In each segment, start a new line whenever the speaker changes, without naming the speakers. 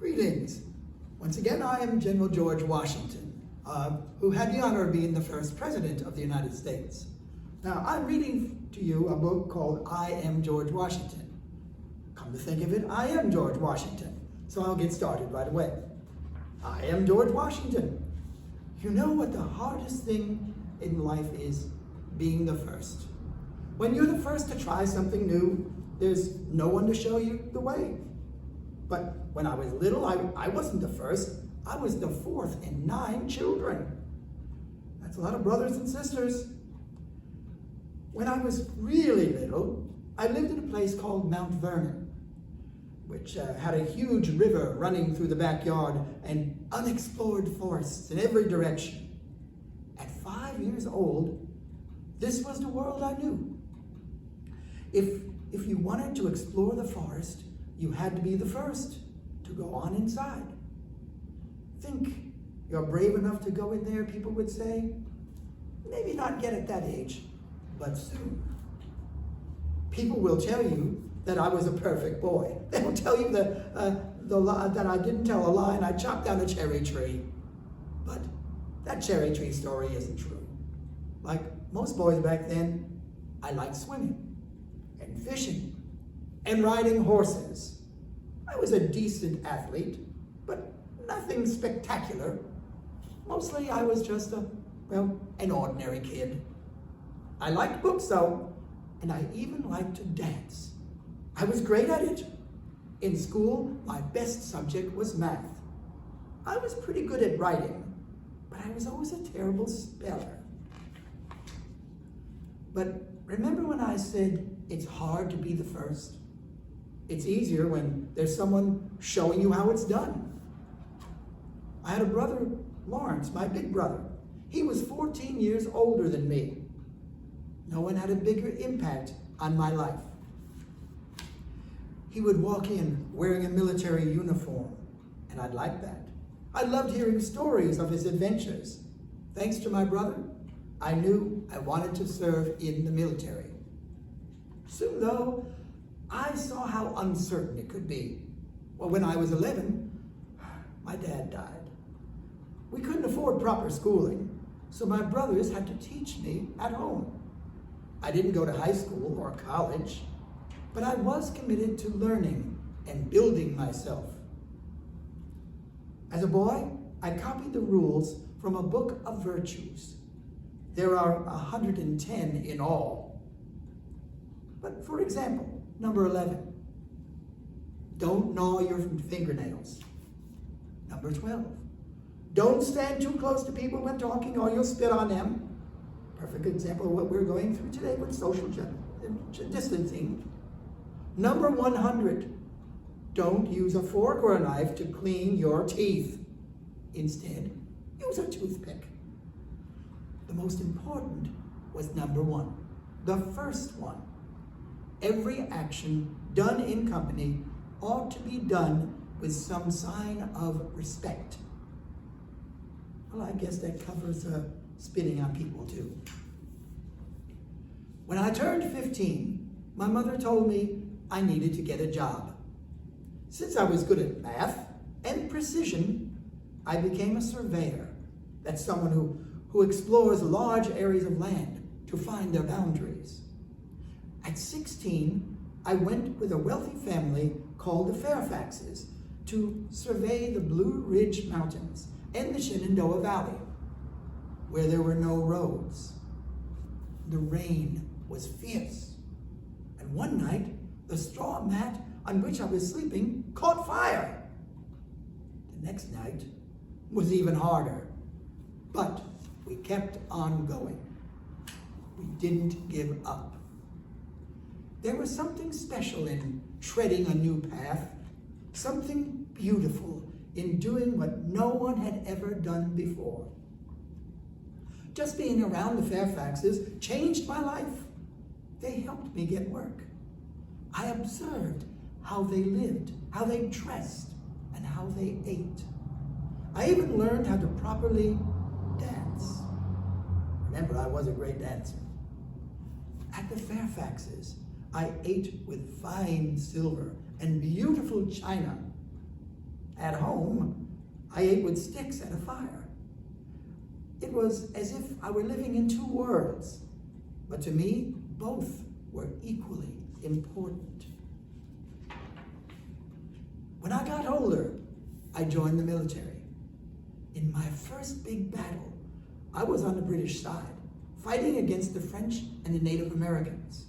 Greetings. Once again, I am General George Washington, who had the honor of being the first president of the United States. Now, I'm reading to you a book called I Am George Washington. Come to think of it, I am George Washington, so I'll get started right away. I am George Washington. You know what the hardest thing in life is? Being the first. When you're the first to try something new, there's no one to show you the way. But when I was little, I wasn't the first. I was the fourth in 9 children. That's a lot of brothers and sisters. When I was really little, I lived in a place called Mount Vernon, which had a huge river running through the backyard and unexplored forests in every direction. At 5 years old, this was the world I knew. If you wanted to explore the forest, you had to be the first to go on inside. Think you're brave enough to go in there, people would say. Maybe not yet at that age, but soon. People will tell you that I was a perfect boy. They will tell you that I didn't tell a lie and I chopped down a cherry tree. But that cherry tree story isn't true. Like most boys back then, I liked swimming and fishing and riding horses. I was a decent athlete, but nothing spectacular. Mostly I was just an ordinary kid. I liked books though, and I even liked to dance. I was great at it. In school, my best subject was math. I was pretty good at writing, but I was always a terrible speller. But remember when I said it's hard to be the first? It's easier when there's someone showing you how it's done. I had a brother, Lawrence, my big brother. He was 14 years older than me. No one had a bigger impact on my life. He would walk in wearing a military uniform, and I'd like that. I loved hearing stories of his adventures. Thanks to my brother, I knew I wanted to serve in the military. Soon though, I saw how uncertain it could be. Well, when I was 11, my dad died. We couldn't afford proper schooling, so my brothers had to teach me at home. I didn't go to high school or college, but I was committed to learning and building myself. As a boy, I copied the rules from a book of virtues. There are 110 in all. But for example, number 11, don't gnaw your fingernails. Number 12, don't stand too close to people when talking or you'll spit on them. Perfect example of what we're going through today with social distancing. Number 100, don't use a fork or a knife to clean your teeth. Instead, use a toothpick. The most important was number 1, the first one. Every action done in company ought to be done with some sign of respect. Well, I guess that covers spitting on people too. When I turned 15, my mother told me I needed to get a job. Since I was good at math and precision, I became a surveyor. That's someone who explores large areas of land to find their boundaries. At 16, I went with a wealthy family called the Fairfaxes to survey the Blue Ridge Mountains and the Shenandoah Valley, where there were no roads. The rain was fierce, and one night, the straw mat on which I was sleeping caught fire. The next night was even harder, but we kept on going. We didn't give up. There was something special in treading a new path, something beautiful in doing what no one had ever done before. Just being around the Fairfaxes changed my life. They helped me get work. I observed how they lived, how they dressed, and how they ate. I even learned how to properly dance. Remember, I was a great dancer. At the Fairfaxes, I ate with fine silver and beautiful china. At home, I ate with sticks at a fire. It was as if I were living in two worlds, but to me, both were equally important. When I got older, I joined the military. In my first big battle, I was on the British side, fighting against the French and the Native Americans.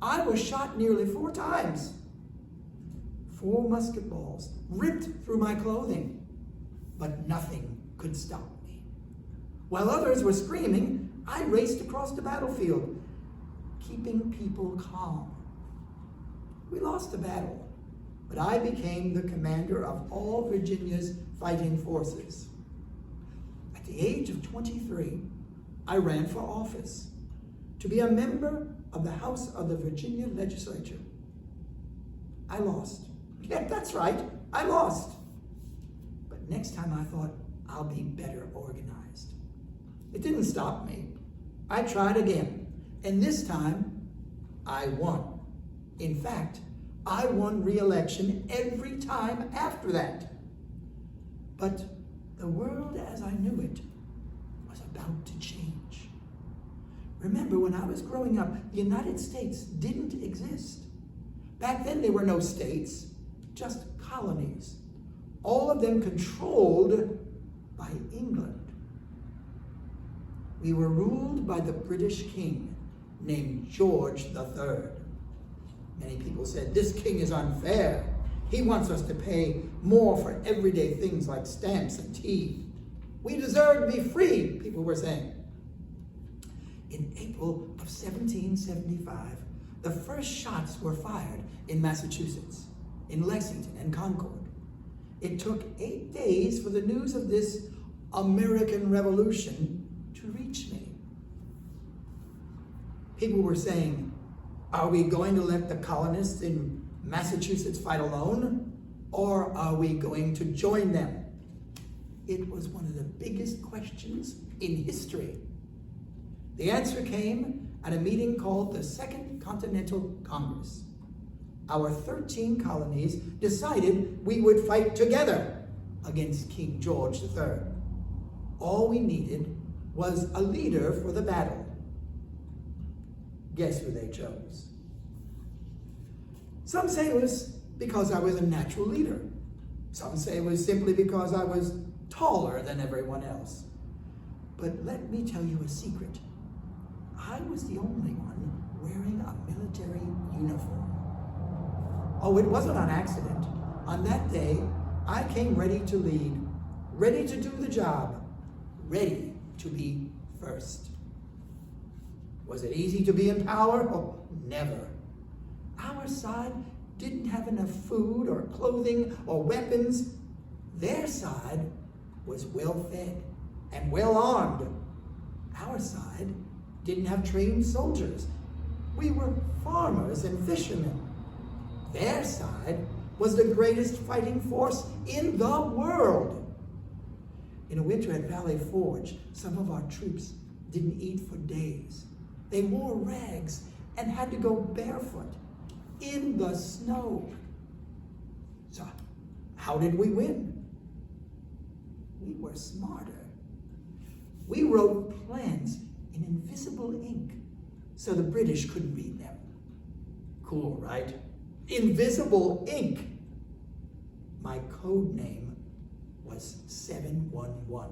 I was shot nearly 4 times. 4 musket balls ripped through my clothing, but nothing could stop me. While others were screaming, I raced across the battlefield, keeping people calm. We lost the battle, but I became the commander of all Virginia's fighting forces. At the age of 23, I ran for office to be a member of the House of the Virginia Legislature. I lost. Yeah, that's right, I lost. But next time I thought, I'll be better organized. It didn't stop me. I tried again, and this time, I won. In fact, I won re-election every time after that. But the world as I knew it was about to change. Remember, when I was growing up, the United States didn't exist. Back then, there were no states, just colonies, all of them controlled by England. We were ruled by the British king named George III. Many people said, this king is unfair. He wants us to pay more for everyday things like stamps and tea. We deserve to be free, people were saying. In April of 1775, the first shots were fired in Massachusetts, in Lexington and Concord. It took 8 days for the news of this American Revolution to reach me. People were saying, are we going to let the colonists in Massachusetts fight alone, or are we going to join them? It was one of the biggest questions in history. The answer came at a meeting called the Second Continental Congress. Our 13 colonies decided we would fight together against King George III. All we needed was a leader for the battle. Guess who they chose? Some say it was because I was a natural leader. Some say it was simply because I was taller than everyone else. But let me tell you a secret. I was the only one wearing a military uniform. Oh, it wasn't on accident. On that day, I came ready to lead, ready to do the job, ready to be first. Was it easy to be in power? Oh, never. Our side didn't have enough food or clothing or weapons. Their side was well fed and well armed. Our side didn't have trained soldiers. We were farmers and fishermen. Their side was the greatest fighting force in the world. In a winter at Valley Forge, some of our troops didn't eat for days. They wore rags and had to go barefoot in the snow. So, how did we win? We were smarter. We wrote plans in invisible ink so the British couldn't read them. Cool, right? Invisible ink. My code name was 711.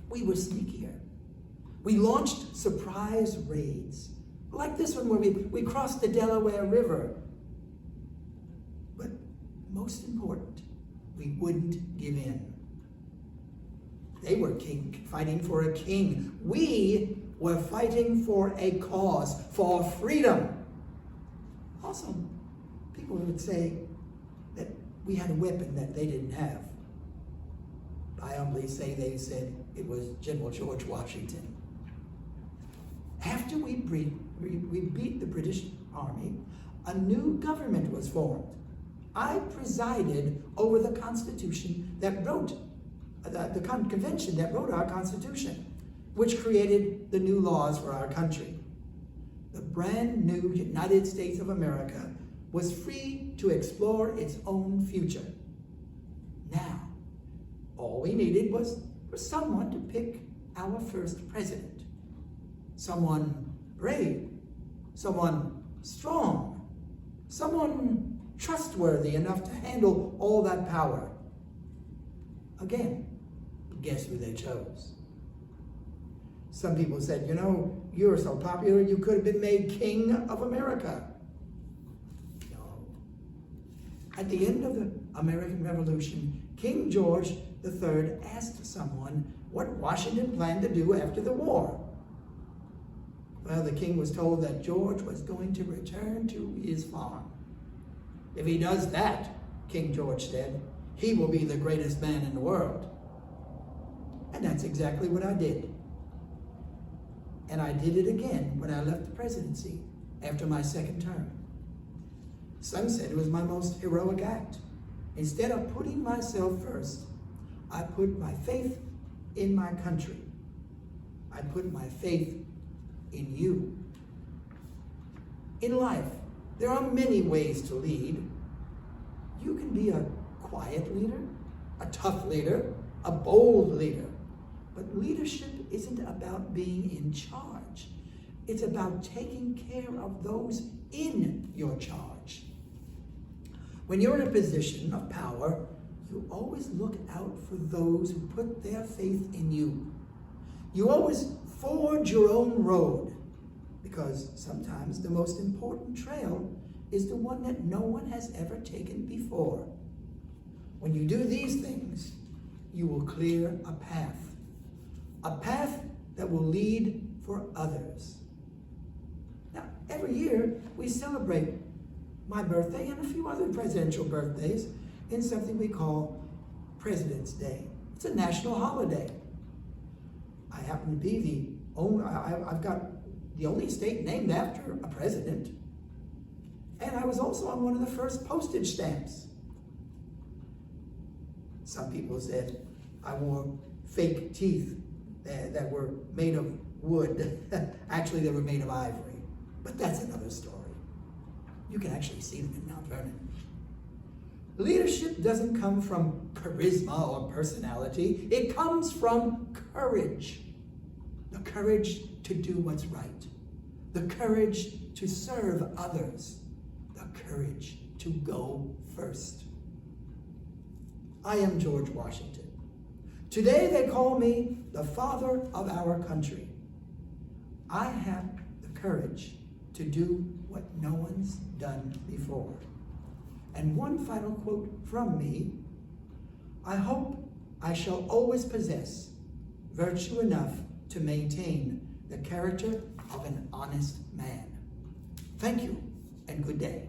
We were sneakier. We launched surprise raids, like this one where we crossed the Delaware River. But most important, we wouldn't give in. They were fighting for a king. We were fighting for a cause, for freedom. Also, people would say that we had a weapon that they didn't have. I humbly say they said it was General George Washington. After we beat the British Army, a new government was formed. I presided over the Constitution that wrote, the convention that wrote our Constitution, which created the new laws for our country. The brand new United States of America was free to explore its own future. Now, all we needed was for someone to pick our first president. Someone brave, someone strong, someone trustworthy enough to handle all that power. Again, guess who they chose? Some people said, you know, you're so popular, you could have been made King of America. No. At the end of the American Revolution, King George III asked someone what Washington planned to do after the war. Well, the king was told that George was going to return to his farm. If he does that, King George said, he will be the greatest man in the world. And that's exactly what I did. And I did it again when I left the presidency after my second term. Some said it was my most heroic act. Instead of putting myself first, I put my faith in my country. I put my faith in you. In life, there are many ways to lead. You can be a quiet leader, a tough leader, a bold leader. But leadership isn't about being in charge. It's about taking care of those in your charge. When you're in a position of power, you always look out for those who put their faith in you. You always forge your own road, because sometimes the most important trail is the one that no one has ever taken before. When you do these things, you will clear a path that will lead for others. Now, every year we celebrate my birthday and a few other presidential birthdays in something we call President's Day. It's a national holiday. I happen to be I've got the only state named after a president. And I was also on one of the first postage stamps. Some people said I wore fake teeth that were made of wood. Actually, they were made of ivory. But that's another story. You can actually see them in Mount Vernon. Leadership doesn't come from charisma or personality. It comes from courage. The courage to do what's right. The courage to serve others. The courage to go first. I am George Washington. Today they call me the father of our country. I have the courage to do what no one's done before. And one final quote from me: I hope I shall always possess virtue enough to maintain the character of an honest man. Thank you, and good day.